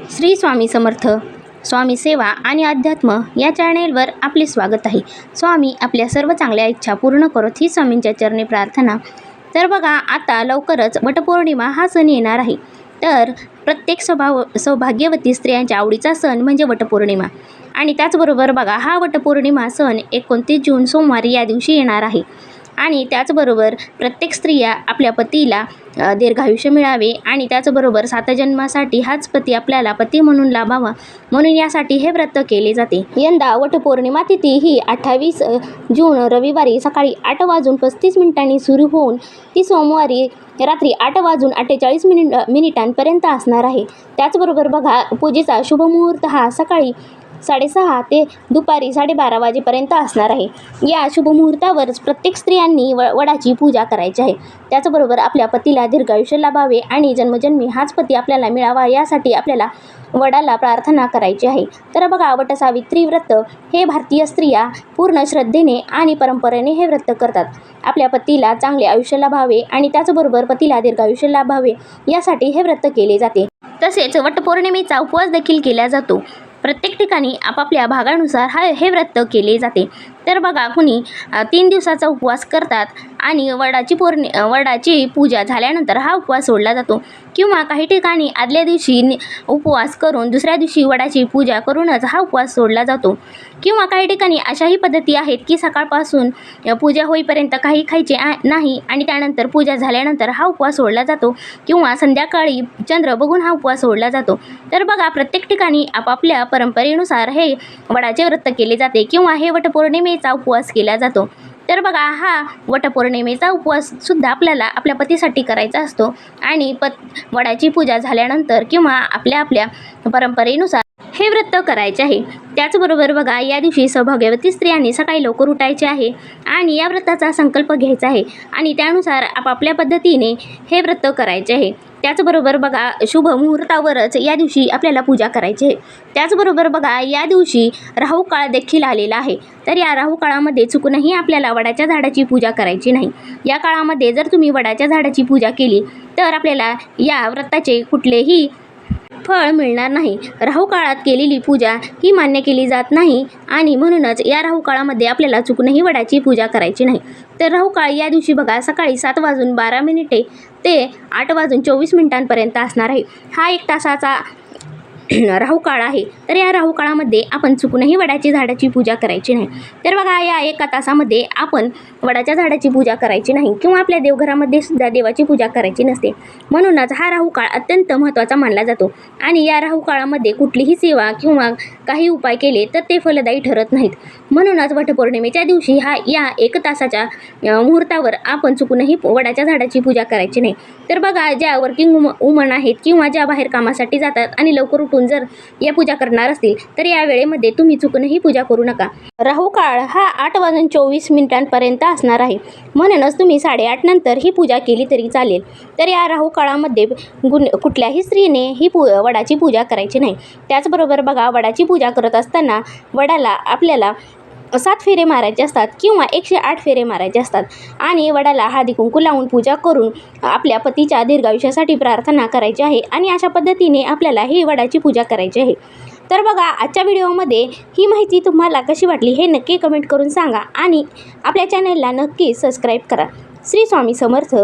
श्री स्वामी समर्थ. स्वामी सेवा आणि अध्यात्म या चॅनेलवर आपले स्वागत आहे. स्वामी आपल्या सर्व चांगल्या इच्छा पूर्ण करत ही स्वामींच्या चरणी प्रार्थना. तर बघा, आता लवकरच वटपौर्णिमा हा सण येणार आहे. तर प्रत्येक सौभाग्यवती स्त्रियांच्या आवडीचा सण म्हणजे वटपौर्णिमा. आणि त्याचबरोबर बघा, हा वटपौर्णिमा सण 29 जून सोमवारी या दिवशी येणार आहे. आणि त्याचबरोबर प्रत्येक स्त्रिया आपल्या पतीला दीर्घायुष्य मिळावे आणि त्याचबरोबर 7 जन्मासाठी हाच पती आपल्याला पती म्हणून लाभावा, म्हणून यासाठी हे व्रत केले जाते. यंदा वटपौर्णिमा तिथी ही 28 जून रविवारी सकाळी 8:35 सुरू होऊन ती सोमवारी रात्री 8:48 मिनिटांपर्यंत असणार आहे. त्याचबरोबर बघा, पूजेचा शुभ मुहूर्त हा सकाळी 6:30 ते दुपारी 12:30 वाजेपर्यंत असणार आहे. या शुभ मुहूर्तावरच प्रत्येक स्त्रियांनी वडाची पूजा करायची आहे. त्याचबरोबर आपल्या पतीला दीर्घायुष्य लाभावे आणि जन्मजन्मी हाच पती आपल्याला मिळावा, यासाठी आपल्याला वडाला प्रार्थना करायची आहे. तर बघा, वटसावित्री व्रत हे भारतीय स्त्रिया पूर्ण श्रद्धेने आणि परंपरेने हे व्रत करतात. आपल्या पतीला चांगले आयुष्य लाभावे आणि त्याचबरोबर पतीला दीर्घायुष्य लाभावे यासाठी हे व्रत केले जाते. तसेच वटपौर्णिमेचा उपवास देखील केला जातो. प्रत्येक ठिकाणी आपापल्या भागानुसार हे व्रत केले जाते. तर बघा, कुणी 3 दिवसाचा उपवास करतात आणि वडाची पूजा झाल्यानंतर हा उपवास सोडला जातो. किंवा काही ठिकाणी आदल्या दिवशी उपवास करून दुसऱ्या दिवशी वडाची पूजा करूनच हा उपवास सोडला जातो. किंवा काही ठिकाणी अशाही पद्धती आहेत की सकाळपासून पूजा होईपर्यंत काही खायचे नाही आणि त्यानंतर पूजा झाल्यानंतर हा उपवास सोडला जातो. किंवा संध्याकाळी चंद्र बघून हा उपवास सोडला जातो. तर बघा, प्रत्येक ठिकाणी आपापल्या परंपरेनुसार हे वडाचे व्रत केले जाते किंवा हे वटपौर्णिमेचा उपवास केला जातो. तर बघा, हा वटपौर्णिमेचा उपवास सुद्धा आपल्याला आपल्या पतीसाठी करायचा असतो आणि वडाची पूजा झाल्यानंतर किंवा आपल्या परंपरेनुसार हे व्रत करायचे आहे. त्याचबरोबर बघा, या दिवशी सौभाग्यवती स्त्रियांनी सकाळी लवकर उठायचे आहे आणि या व्रताचा संकल्प घ्यायचा आहे आणि त्यानुसार आपापल्या पद्धतीने हे व्रत करायचे आहे. त्याचबरोबर बघा, शुभ मुहूर्तावरच या दिवशी आपल्याला पूजा करायची आहे. त्याचबरोबर बघा, या दिवशी राहू काळ देखील आलेला आहे. तर या राहू काळामध्ये चुकूनही आपल्याला वडाच्या झाडाची पूजा करायची नाही. या काळामध्ये जर तुम्ही वडाच्या झाडाची पूजा केली तर आपल्याला या व्रताचे कुठलेही फळ मिळणार नाही. राहू काळात केलेली पूजा ही मान्य केली जात नाही आणि म्हणूनच या राहू काळामध्ये आपल्याला चुकूनही वडाची पूजा करायची नाही. तर राहू काळ या दिवशी बघा, सकाळी 7:12 ते 8:24 असणार आहे. हा 1 तासाचा राहू काळ आहे. तर या राहू काळामध्ये आपण चुकूनही वडाची झाडाची पूजा करायची नाही. तर बघा, या 1 तासामध्ये आपण वडाच्या झाडाची पूजा करायची नाही किंवा आपल्या देवघरामध्ये सुद्धा देवाची पूजा करायची नसते. म्हणूनच हा राहू काळ अत्यंत महत्त्वाचा मानला जातो आणि या राहू काळामध्ये कुठलीही सेवा किंवा काही उपाय केले तर ते फलदायी ठरत नाहीत. म्हणूनच वटपौर्णिमेच्या दिवशी या 1 तासाच्या मुहूर्तावर आपण चुकूनही वडाच्या झाडाची पूजा करायची नाही. तर बघा, ज्या वर्किंग वुमन आहेत किंवा ज्या बाहेर कामासाठी जातात आणि लवकर उठून जर या पूजा करणार असतील तर या वेळेमध्ये तुम्ही चुकूनही पूजा करू नका. राहू काळ हा 8:24 असणार आहे. म्हणूनच तुम्ही 8:30 नंतर ही पूजा केली तरी चालेल. तर या राहू काळामध्ये कुठल्याही स्त्रीने ही वडाची पूजा करायची नाही. त्याचबरोबर बघा, वडाची पूजा करत असताना वडाला आपल्याला 7 फेरे मारायचे असतात किंवा 108 फेरे मारायचे असतात आणि वडाला हळदी कुंकू लावून पूजा करून आपल्या पतीच्या दीर्घायुष्यासाठी प्रार्थना करायची आहे आणि अशा पद्धतीने आपल्याला ही वडाची पूजा करायची आहे. तर बघा, आजच्या व्हिडिओमध्ये ही माहिती तुम्हाला कशी वाटली हे नक्की कमेंट करून सांगा आणि आपल्या चॅनलला नक्की सबस्क्राईब करा. श्री स्वामी समर्थ.